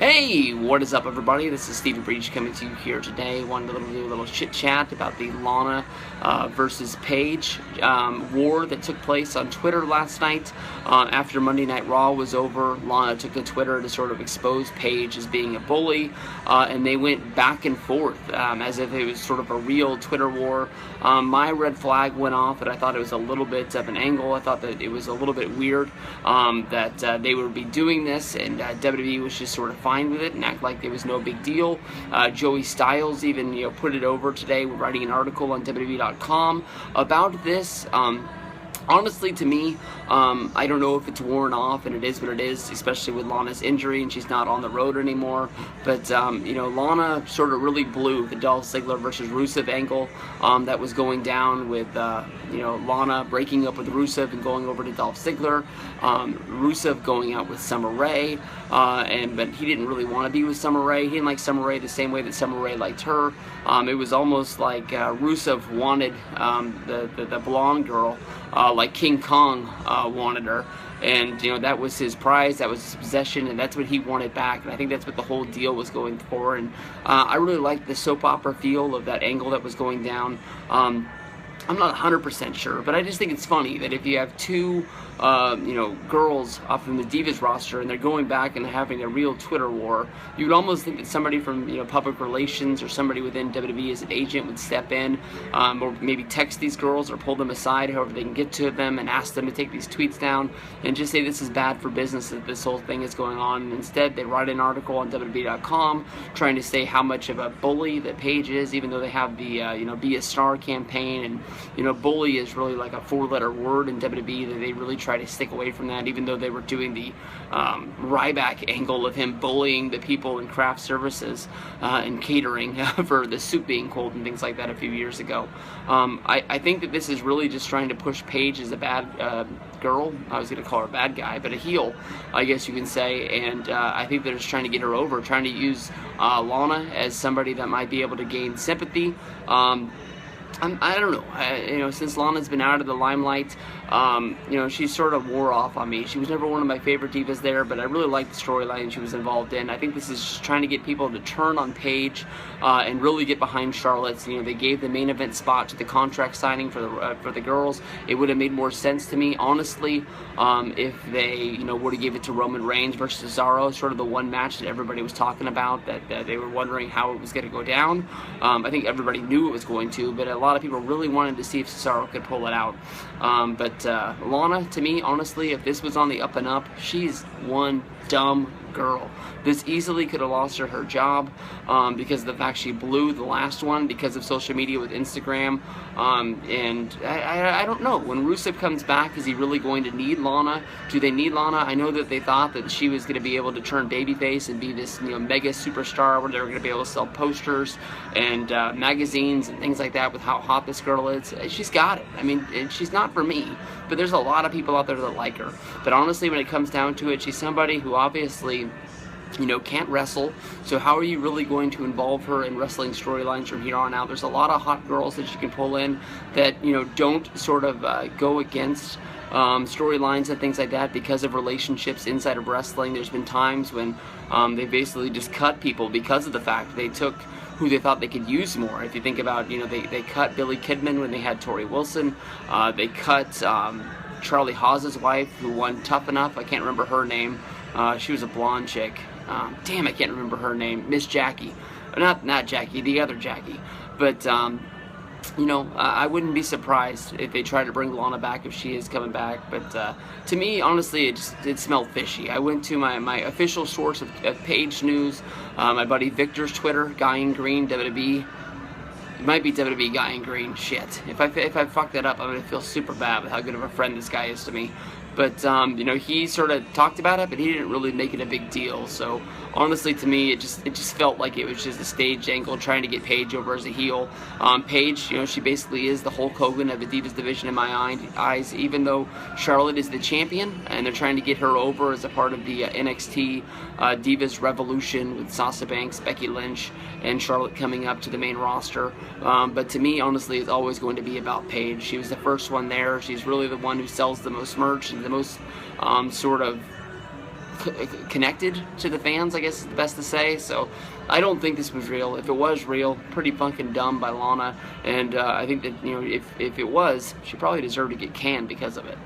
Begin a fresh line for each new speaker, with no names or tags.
Hey, what is up, everybody? This is Stephen Paige coming to you here today. Wanted to do a little chit chat about the Lana versus Paige war that took place on Twitter last night. After Monday Night Raw was over, Lana took to Twitter to sort of expose Paige as being a bully, and they went back and forth as if it was sort of a real Twitter war. My red flag went off, and I thought it was a little bit of an angle. I thought that it was a little bit weird that they would be doing this, and WWE was just sort of fine with it and act like there was no big deal. Joey Styles even put it over today, writing an article on WWE.com about this. Honestly, to me, I don't know if it's worn off, and it is what it is, especially with Lana's injury, and she's not on the road anymore. But, Lana sort of really blew the Dolph Ziggler versus Rusev angle that was going down with, Lana breaking up with Rusev and going over to Dolph Ziggler. Rusev going out with Summer Rae, but he didn't really want to be with Summer Rae. He didn't like Summer Rae the same way that Summer Rae liked her. It was almost like Rusev wanted the blonde girl, like King Kong wanted her, and that was his prize, that was his possession, and that's what he wanted back. And I think that's what the whole deal was going for. And I really liked the soap opera feel of that angle that was going down. I'm not 100% sure, but I just think it's funny that if you have two, girls off from the Divas roster and they're going back and having a real Twitter war, you would almost think that somebody from, public relations or somebody within WWE as an agent would step in, or maybe text these girls or pull them aside, however they can get to them, and ask them to take these tweets down and just say this is bad for business, that this whole thing is going on. And instead, they write an article on WWE.com trying to say how much of a bully that Paige is, even though they have the, Be a Star campaign. And, bully is really like a four-letter word in WWE, that they really try to stick away from that, even though they were doing the Ryback angle of him bullying the people in craft services and catering for the soup being cold and things like that a few years ago. I think that this is really just trying to push Paige as a bad girl. I was going to call her a bad guy, but a heel, I guess you can say. And I think they're just trying to get her over, trying to use Lana as somebody that might be able to gain sympathy. I don't know. Since Lana's been out of the limelight, she sort of wore off on me. She was never one of my favorite divas there, but I really liked the storyline she was involved in. I think this is just trying to get people to turn on Paige and really get behind Charlotte. They gave the main event spot to the contract signing for the girls. It would have made more sense to me, honestly, if they would have gave it to Roman Reigns versus Cesaro, sort of the one match that everybody was talking about, that they were wondering how it was going to go down. I think everybody knew it was going to, but a lot of people really wanted to see if Cesaro could pull it out. But Lana, to me, honestly, if this was on the up and up, she's one dumb girl. This easily could have lost her job because of the fact she blew the last one because of social media with Instagram. And I don't know. When Rusev comes back, is he really going to need Lana? Do they need Lana? I know that they thought that she was going to be able to turn babyface and be this mega superstar where they were going to be able to sell posters and magazines and things like that with how hot this girl is. She's got it. I mean, she's not for me, but there's a lot of people out there that like her. But honestly, when it comes down to it, she's somebody who obviously can't wrestle. So how are you really going to involve her in wrestling storylines from here on out? There's a lot of hot girls that you can pull in that, don't sort of go against storylines and things like that because of relationships inside of wrestling. There's been times when they basically just cut people because of the fact they took who they thought they could use more. If you think about, they cut Billy Kidman when they had Tori Wilson. They cut Charlie Haas's wife, who won Tough Enough. I can't remember her name. She was a blonde chick. Damn, I can't remember her name. Miss Jackie. Not Jackie, the other Jackie. But, I wouldn't be surprised if they try to bring Lana back if she is coming back. But to me, honestly, it smelled fishy. I went to my official source of Paige News, my buddy Victor's Twitter, Guy in Green, WWE. It might be WWE Guy in Green. Shit. If I fuck that up, I'm going to feel super bad with how good of a friend this guy is to me. But, he sort of talked about it, but he didn't really make it a big deal. So, honestly, to me, it just felt like it was just a staged angle trying to get Paige over as a heel. Paige, she basically is the Hulk Hogan of the Divas division in my eyes, even though Charlotte is the champion, and they're trying to get her over as a part of the NXT Divas Revolution with Sasha Banks, Becky Lynch, and Charlotte coming up to the main roster. But to me, honestly, it's always going to be about Paige. She was the first one there. She's really the one who sells the most merch and the most sort of connected to the fans, I guess is the best to say. So I don't think this was real. If it was real, pretty fucking dumb by Lana, and I think that, you know, if it was, she probably deserved to get canned because of it.